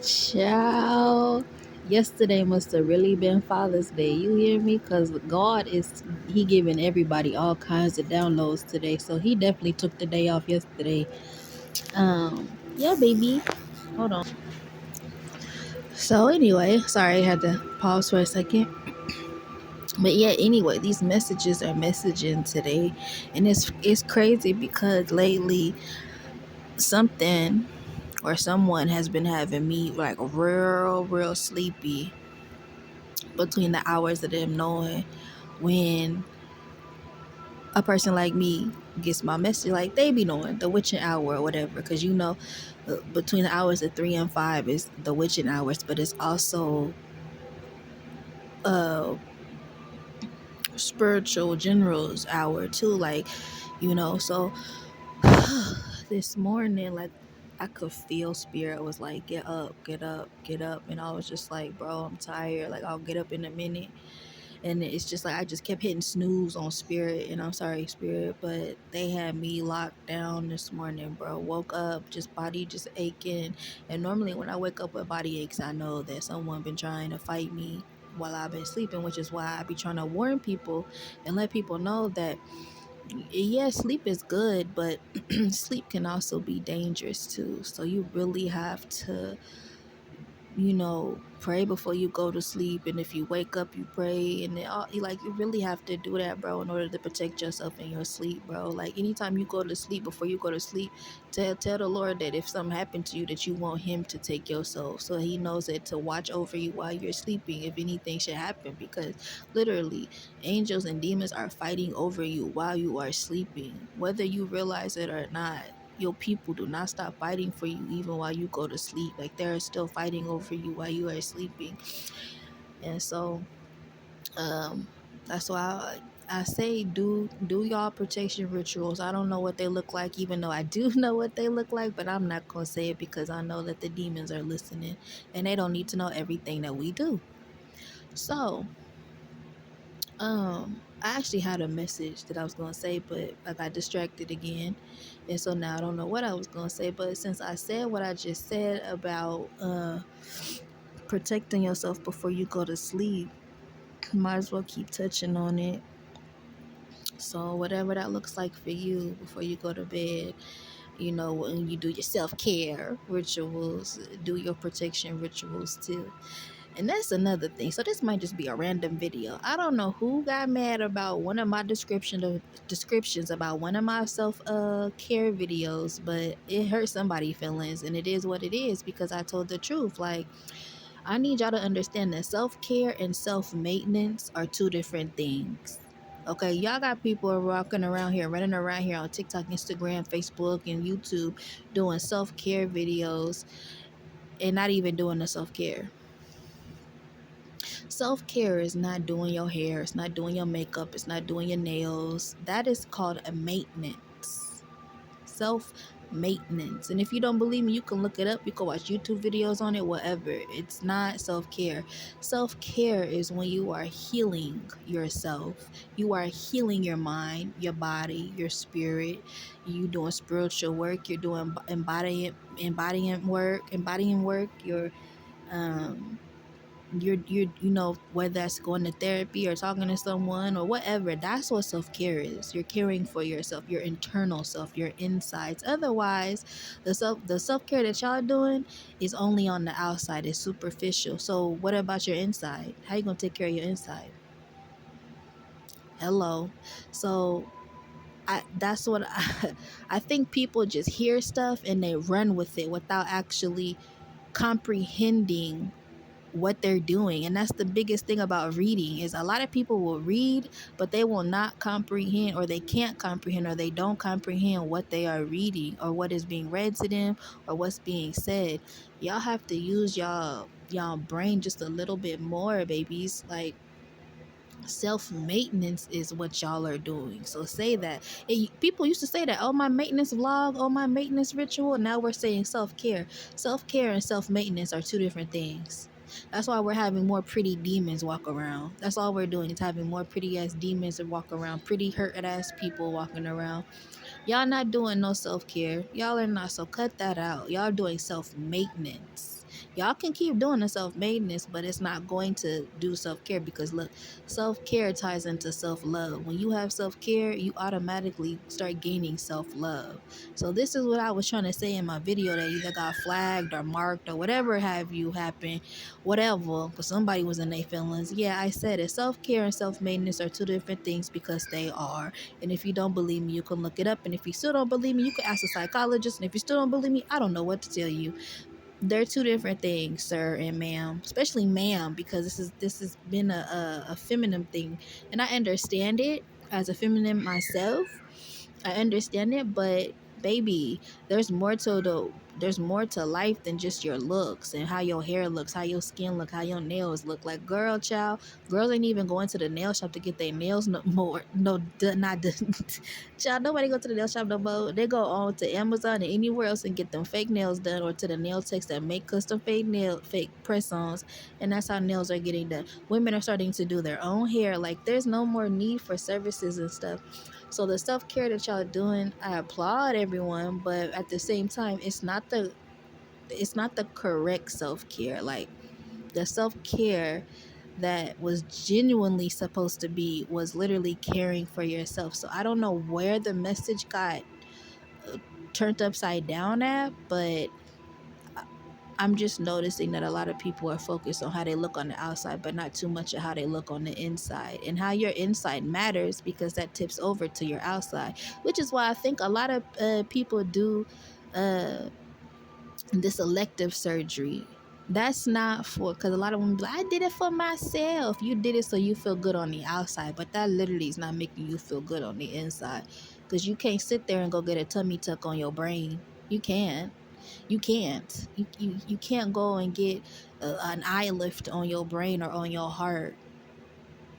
Ciao. Yesterday must have really been Father's Day. You hear me? Because God He giving everybody all kinds of downloads today. So He definitely took the day off yesterday. Yeah, baby. Hold on. So anyway, sorry, I had to pause for a second. But yeah, anyway, these messages are messaging today, and it's crazy because lately something or someone has been having me like real sleepy between the hours of them knowing when a person like me gets my message, like they be knowing the witching hour or whatever, because between the hours of 3 and 5 is the witching hours, but it's also uh spiritual generals hour too, like so this morning, like I could feel spirit was like, get up, get up, get up, and I was just like, bro, I'm tired, like I'll get up in a minute. And it's just like I just kept hitting snooze on spirit, and I'm sorry spirit, but they had me locked down this morning, bro. Woke up just body just aching, and normally when I wake up with body aches, I know that someone been trying to fight me while I've been sleeping, which is why I be trying to warn people and let people know that yeah, sleep is good, but sleep can also be dangerous too. So you really have to pray before you go to sleep, and if you wake up, you pray, and you really have to do that, bro, in order to protect yourself in your sleep, bro. Like anytime you go to sleep, before you go to sleep, tell the Lord that if something happened to you, that you want Him to take your soul, so He knows it to watch over you while you're sleeping if anything should happen, because literally angels and demons are fighting over you while you are sleeping, whether you realize it or not. Your people do not stop fighting for you even while you go to sleep. Like they're still fighting over you while you are sleeping. And so um that's why I say do y'all protection rituals. I don't know what they look like, even though I do know what they look like, but I'm not gonna say it because I know that the demons are listening and they don't need to know everything that we do. So I actually had a message that I was gonna say, but I got distracted again, and so now I don't know what I was gonna say. But since I said what I just said about protecting yourself before you go to sleep, might as well keep touching on it. So whatever that looks like for you before you go to bed, when you do your self-care rituals, do your protection rituals too. And that's another thing. So this might just be a random video. I don't know who got mad about one of my descriptions about one of my self care videos, but it hurt somebody's feelings, and it is what it is because I told the truth. Like, I need y'all to understand that self care and self maintenance are two different things. Okay, y'all got people walking around here, running around here on TikTok, Instagram, Facebook, and YouTube doing self care videos and not even doing the self care. Self care is not doing your hair, it's not doing your makeup, it's not doing your nails. That is called a maintenance. Self maintenance. And if you don't believe me, you can look it up. You can watch YouTube videos on it, whatever. It's not self care. Self care is when you are healing yourself. You are healing your mind, your body, your spirit. You doing spiritual work. You're doing embodying work. Um whether that's going to therapy or talking to someone or whatever, that's what self-care is. You're caring for yourself, your internal self, your insides. Otherwise, the self-care that y'all doing is only on the outside, it's superficial. So what about your inside? How you gonna take care of your inside? Hello. So that's what I think people just hear stuff and they run with it without actually comprehending what they're doing. And that's the biggest thing about reading, is a lot of people will read but they will not comprehend, or they can't comprehend, or they don't comprehend what they are reading or what is being read to them or what's being said. Y'all have to use y'all brain just a little bit more, babies. Like, self-maintenance is what y'all are doing. So say that people used to say that, oh, my maintenance vlog, oh, my maintenance ritual. Now we're saying self-care. Self-care and self-maintenance are two different things. That's why we're having more pretty demons walk around. That's all we're doing, is having more pretty ass demons that walk around, pretty hurt ass people walking around. Y'all not doing no self-care. Y'all are not. So cut that out. Y'all doing self-maintenance. Y'all can keep doing the self-maintenance, but it's not going to do self-care because look, self-care ties into self-love. When you have self-care, you automatically start gaining self-love. So this is what I was trying to say in my video that either got flagged or marked or whatever have you happen, whatever, because somebody was in their feelings. Yeah, I said it. Self-care and self-maintenance are two different things because they are. And if you don't believe me, you can look it up. And if you still don't believe me, you can ask a psychologist. And if you still don't believe me, I don't know what to tell you. They're two different things, sir and ma'am. Especially ma'am, because this has been a feminine thing. And I understand it as a feminine myself. I understand it, but baby, there's more to life than just your looks and how your hair looks, how your skin look, how your nails look. Like girl, child, girls ain't even going to the nail shop to get their nails no more. No, not child. Nobody go to the nail shop no more. They go on to Amazon and anywhere else and get them fake nails done, or to the nail techs that make custom fake press-ons, and that's how nails are getting done. Women are starting to do their own hair. Like there's no more need for services and stuff. So the self-care that y'all doing, I applaud everyone, but at the same time, it's not the correct self-care. Like the self-care that was genuinely supposed to be was literally caring for yourself. So I don't know where the message got turned upside down at, but I'm just noticing that a lot of people are focused on how they look on the outside, but not too much of how they look on the inside. And how your inside matters because that tips over to your outside, which is why I think a lot of people do uh, this elective surgery. That's not for, because a lot of women be like, I did it for myself. You did it so you feel good on the outside, but that literally is not making you feel good on the inside. Because you can't sit there and go get a tummy tuck on your brain. You can't. You can't. You can't go and get an eye lift on your brain or on your heart.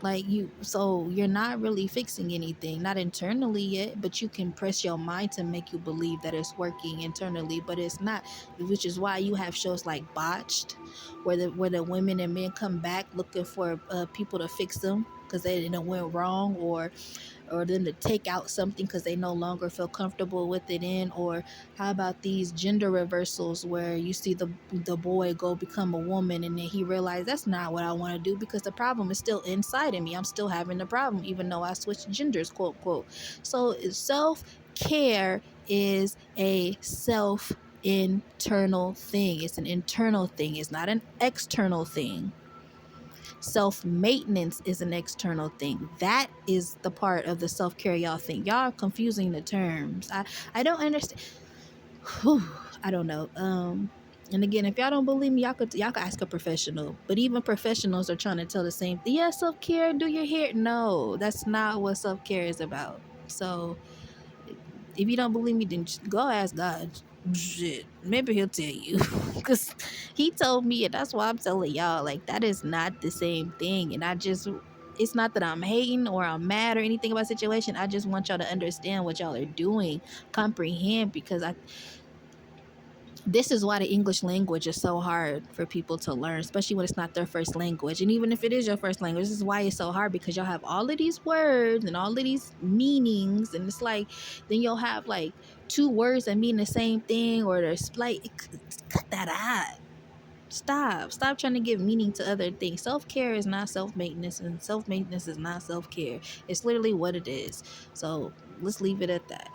Like so you're not really fixing anything, not internally yet, but you can press your mind to make you believe that it's working internally, but it's not. Which is why you have shows like Botched, where the women and men come back looking for people to fix them because they didn't went wrong, or them to take out something because they no longer feel comfortable with it in. Or how about these gender reversals where you see the boy go become a woman and then he realized that's not what I want to do because the problem is still inside of me. I'm still having the problem even though I switched genders, quote quote. So self-care is a internal thing. It's an internal thing. It's not an external thing. Self-maintenance is an external thing. That is the part of the self-care y'all think. Y'all are confusing the terms. I don't understand. Whew, I don't know. And again, if y'all don't believe me, y'all could ask a professional. But even professionals are trying to tell the same thing. Yeah, self-care, do your hair. No, that's not what self-care is about. So if you don't believe me, then just go ask God. Shit, maybe he'll tell you, because he told me, and that's why I'm telling y'all. Like that is not the same thing, and it's not that I'm hating or I'm mad or anything about the situation. I just want y'all to understand what y'all are doing, comprehend, because this is why the English language is so hard for people to learn, especially when it's not their first language. And even if it is your first language, this is why it's so hard, because y'all have all of these words and all of these meanings. And it's like, then you'll have like two words that mean the same thing, or there's like, cut that out. Stop trying to give meaning to other things. Self-care is not self-maintenance, and self-maintenance is not self-care. It's literally what it is. So let's leave it at that.